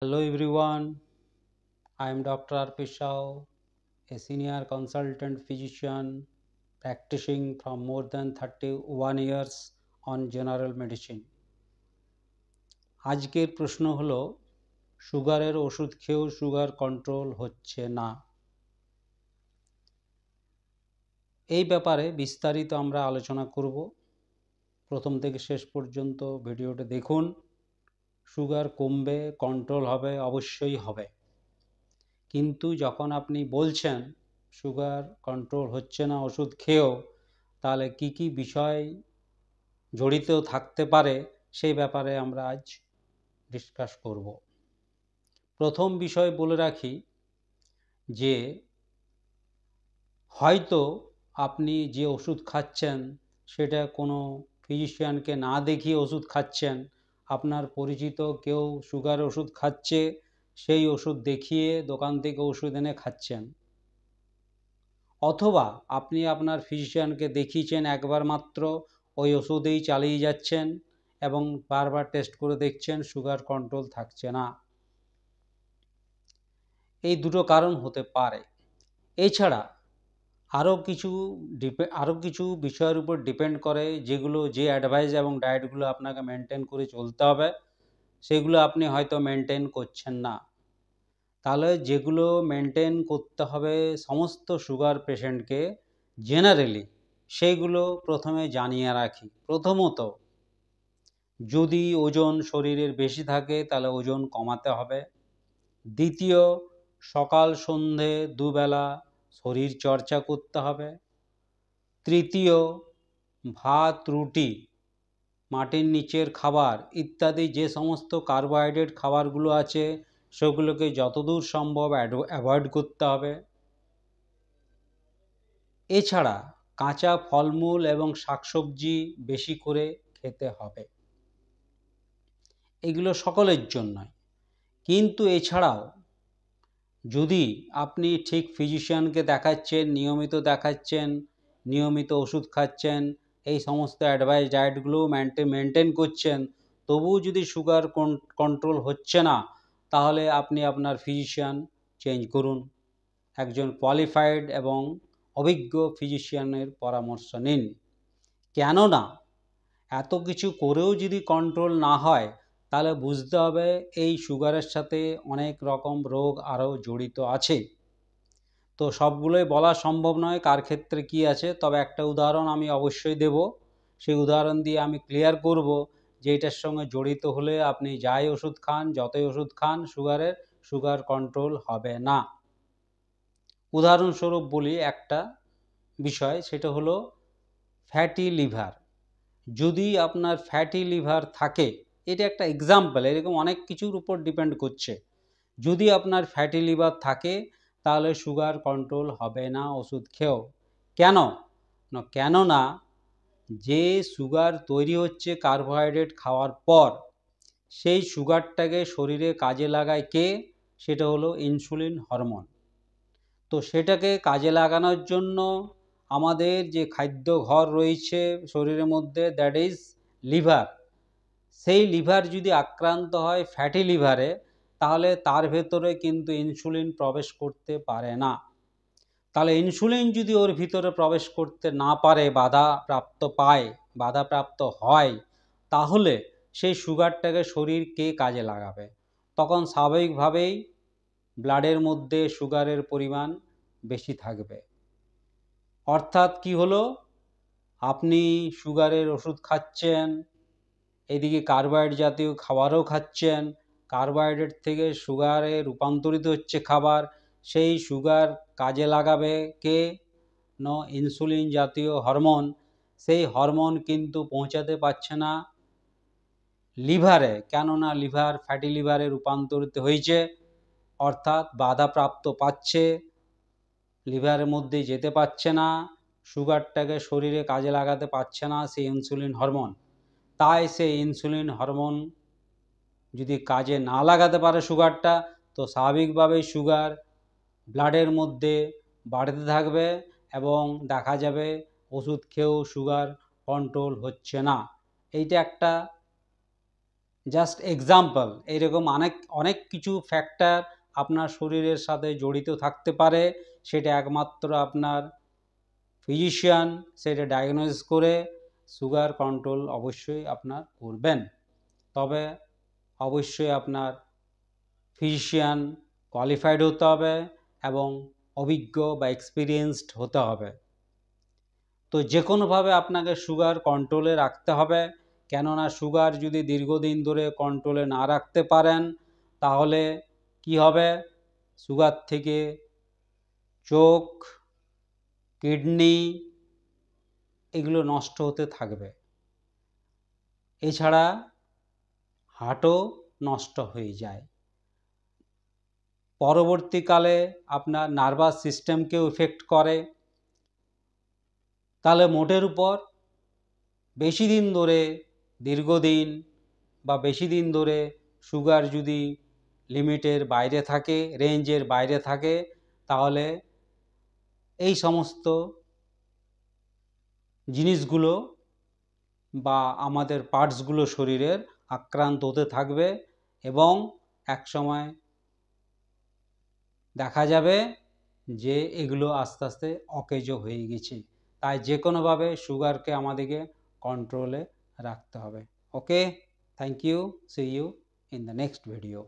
Hello everyone, I am Dr. R.P. Shah, a senior consultant physician practicing from more than 31 years on general medicine. আজকের প্রশ্ন হলো সুগারের ওষুধ খেয়েও sugar control হচ্ছে না। এই ব্যাপারে বিস্তারিত আমরা আলোচনা করব। প্রথম থেকে শেষ পর্যন্ত ভিডিওটা দেখুন। সুগার কমবে, কন্ট্রোল হবে, অবশ্যই হবে। কিন্তু যখন আপনি বলছেন সুগার কন্ট্রোল হচ্ছে না ওষুধ খেয়েও, তাহলে কি কি বিষয় জড়িত থাকতে পারে সেই ব্যাপারে আমরা আজ ডিসকাস করব। প্রথম বিষয় বলে রাখি যে হয়তো আপনি যে ওষুধ খাচ্ছেন সেটা কোনো ফিজিশিয়ানকে না দেখিয়ে ওষুধ খাচ্ছেন, আপনার পরিচিত কেউ সুগার ওষুধ খাচ্ছে, সেই ওষুধ দেখিয়ে দোকান থেকে ওষুধ এনে খাচ্ছেন। অথবা আপনি আপনার ফিজিশিয়ানকে দেখিয়েছেন একবার মাত্র, ওই ওষুধেই চালিয়ে যাচ্ছেন এবং বারবার টেস্ট করে দেখছেন সুগার কন্ট্রোল থাকছে না। এই দুটো কারণ হতে পারে। এছাড়া আরও কিছু বিষয়ের উপর ডিপেন্ড করে, যেগুলো যে অ্যাডভাইস এবং ডায়েটগুলো আপনাকে মেনটেন করে চলতে হবে সেগুলো আপনি হয়তো মেনটেন করছেন না। তাহলে যেগুলো মেনটেন করতে হবে সমস্ত সুগার পেশেন্টকে জেনারেলি, সেইগুলো প্রথমে জানিয়ে রাখি। প্রথমত, যদি ওজন শরীরের বেশি থাকে তাহলে ওজন কমাতে হবে। দ্বিতীয়, সকাল সন্ধে দুবেলা শরীর চর্চা করতে হবে। তৃতীয়, ভাত রুটি, মাটির নিচের খাবার ইত্যাদি যে সমস্ত কার্বোহাইড্রেট খাবারগুলো আছে সেগুলোকে যতদূর সম্ভব অ্যাভয়েড করতে হবে। এছাড়া কাঁচা ফলমূল এবং শাকসবজি বেশি করে খেতে হবে। এগুলো সকলের জন্যই। কিন্তু এছাড়াও যদি আপনি ঠিক ফিজিশিয়ানকে দেখাচ্ছেন, নিয়মিত ওষুধ খাচ্ছেন, এই সমস্ত অ্যাডভাইস ডায়েটগুলো মেনটেন করছেন, তবুও যদি সুগার কন্ট্রোল হচ্ছে না, তাহলে আপনি আপনার ফিজিশিয়ান চেঞ্জ করুন। একজন কোয়ালিফাইড এবং অভিজ্ঞ ফিজিশিয়ানের পরামর্শ নিন। কেননা এত কিছু করেও যদি কন্ট্রোল না হয়, তাহলে বুঝতে হবে এই সুগারের সাথে অনেক রকম রোগ আরও জড়িত আছে। তো সবগুলোই বলা সম্ভব নয় কার ক্ষেত্রে কি আছে, তবে একটা উদাহরণ আমি অবশ্যই দেব। সেই উদাহরণ দিয়ে আমি ক্লিয়ার করব যে এটার সঙ্গে জড়িত হলে আপনি যাই ওষুধ খান, যতই ওষুধ খান, সুগার কন্ট্রোল হবে না। উদাহরণস্বরূপ বলি একটা বিষয়, সেটা হলো ফ্যাটি লিভার। যদি আপনার ফ্যাটি লিভার থাকে, এটা একটা এক্সাম্পল, এরকম অনেক কিছুর উপর ডিপেন্ড করছে। যদি আপনার ফ্যাটি লিভার থাকে তাহলে সুগার কন্ট্রোল হবে না ওষুধ খেয়েও। কেননা যে সুগার তৈরি হচ্ছে কার্বোহাইড্রেট খাওয়ার পর, সেই সুগারটাকে শরীরে কাজে লাগায় কে? সেটা হলো ইনসুলিন হরমোন। তো সেটাকে কাজে লাগানোর জন্য আমাদের যে খাদ্য ঘর রয়েছে শরীরের মধ্যে, দ্যাট ইজ লিভার, সেই লিভার যদি আক্রান্ত হয় ফ্যাটি লিভারে, তাহলে তার ভেতরে কিন্তু ইনসুলিন প্রবেশ করতে পারে না। তাহলে ইনসুলিন যদি ওর ভিতরে প্রবেশ করতে না পারে, বাধাপ্রাপ্ত হয়, তাহলে সেই সুগারটাকে শরীর কে কাজে লাগাবে? তখন স্বাভাবিকভাবেই ব্লাডের মধ্যে সুগারের পরিমাণ বেশি থাকবে। অর্থাৎ কি হলো, আপনি সুগারের ওষুধ খাচ্ছেন, এদিকে কার্বোহাইড্রেট জাতীয় খাবারও খাচ্ছেন, কার্বোহাইড্রেট থেকে সুগারে রূপান্তরিত হচ্ছে খাবার, সেই সুগার কাজে লাগাবে কে? ইনসুলিন জাতীয় হরমোন। সেই হরমোন কিন্তু পৌঁছাতে পারছে না লিভারে, কেননা লিভার ফ্যাটি লিভারে রূপান্তরিত হয়েছে, অর্থাৎ বাধাপ্রাপ্ত পাচ্ছে, লিভারের মধ্যে যেতে পারছে না, সুগারটাকে শরীরে কাজে লাগাতে পারছে না সেই ইনসুলিন হরমোন। তাই সেই ইনসুলিন হরমোন যদি কাজে না লাগাতে পারে সুগারটা, তো স্বাভাবিকভাবেই সুগার ব্লাডের মধ্যে বাড়তে থাকবে এবং দেখা যাবে ওষুধ খেয়েও সুগার কন্ট্রোল হচ্ছে না। এইটা একটা জাস্ট এক্সাম্পল, এইরকম অনেক কিছু ফ্যাক্টর আপনার শরীরের সাথে জড়িত থাকতে পারে, সেটা একমাত্র আপনার ফিজিশিয়ান সেটা ডায়াগনোস করে সুগার কন্ট্রোল অবশ্যই আপনার করবেন। তবে অবশ্যই আপনার ফিজিশিয়ান কোয়ালিফাইড হতে হবে এবং অভিজ্ঞ বা এক্সপিরিয়েন্সড হতে হবে। তো যে কোনোভাবে আপনাকে সুগার কন্ট্রোলে রাখতে হবে, কেননা সুগার যদি দীর্ঘদিন ধরে কন্ট্রোলে না রাখতে পারেন তাহলে কি হবে, সুগার থেকে চোখ, কিডনি এগুলো নষ্ট হতে থাকবে, এছাড়া হার্টও নষ্ট হয়ে যায়। পরবর্তীকালে আপনার নার্ভাস সিস্টেমকেও ইফেক্ট করে। তাহলে মোটের উপর বেশি দিন ধরে, দীর্ঘদিন বা বেশি দিন ধরে সুগার যদি লিমিটের বাইরে থাকে, রেঞ্জের বাইরে থাকে, তাহলে এই সমস্ত জিনিসগুলো বা আমাদের পার্টসগুলো শরীরের আক্রান্ত হতে থাকবে এবং একসময় দেখা যাবে যে এগুলো আস্তে আস্তে অকেজো হয়ে গেছে। তাই যে কোনোভাবে সুগারকে আমাদেরকে কন্ট্রোলে রাখতে হবে। Okay, thank you, see you in the next video.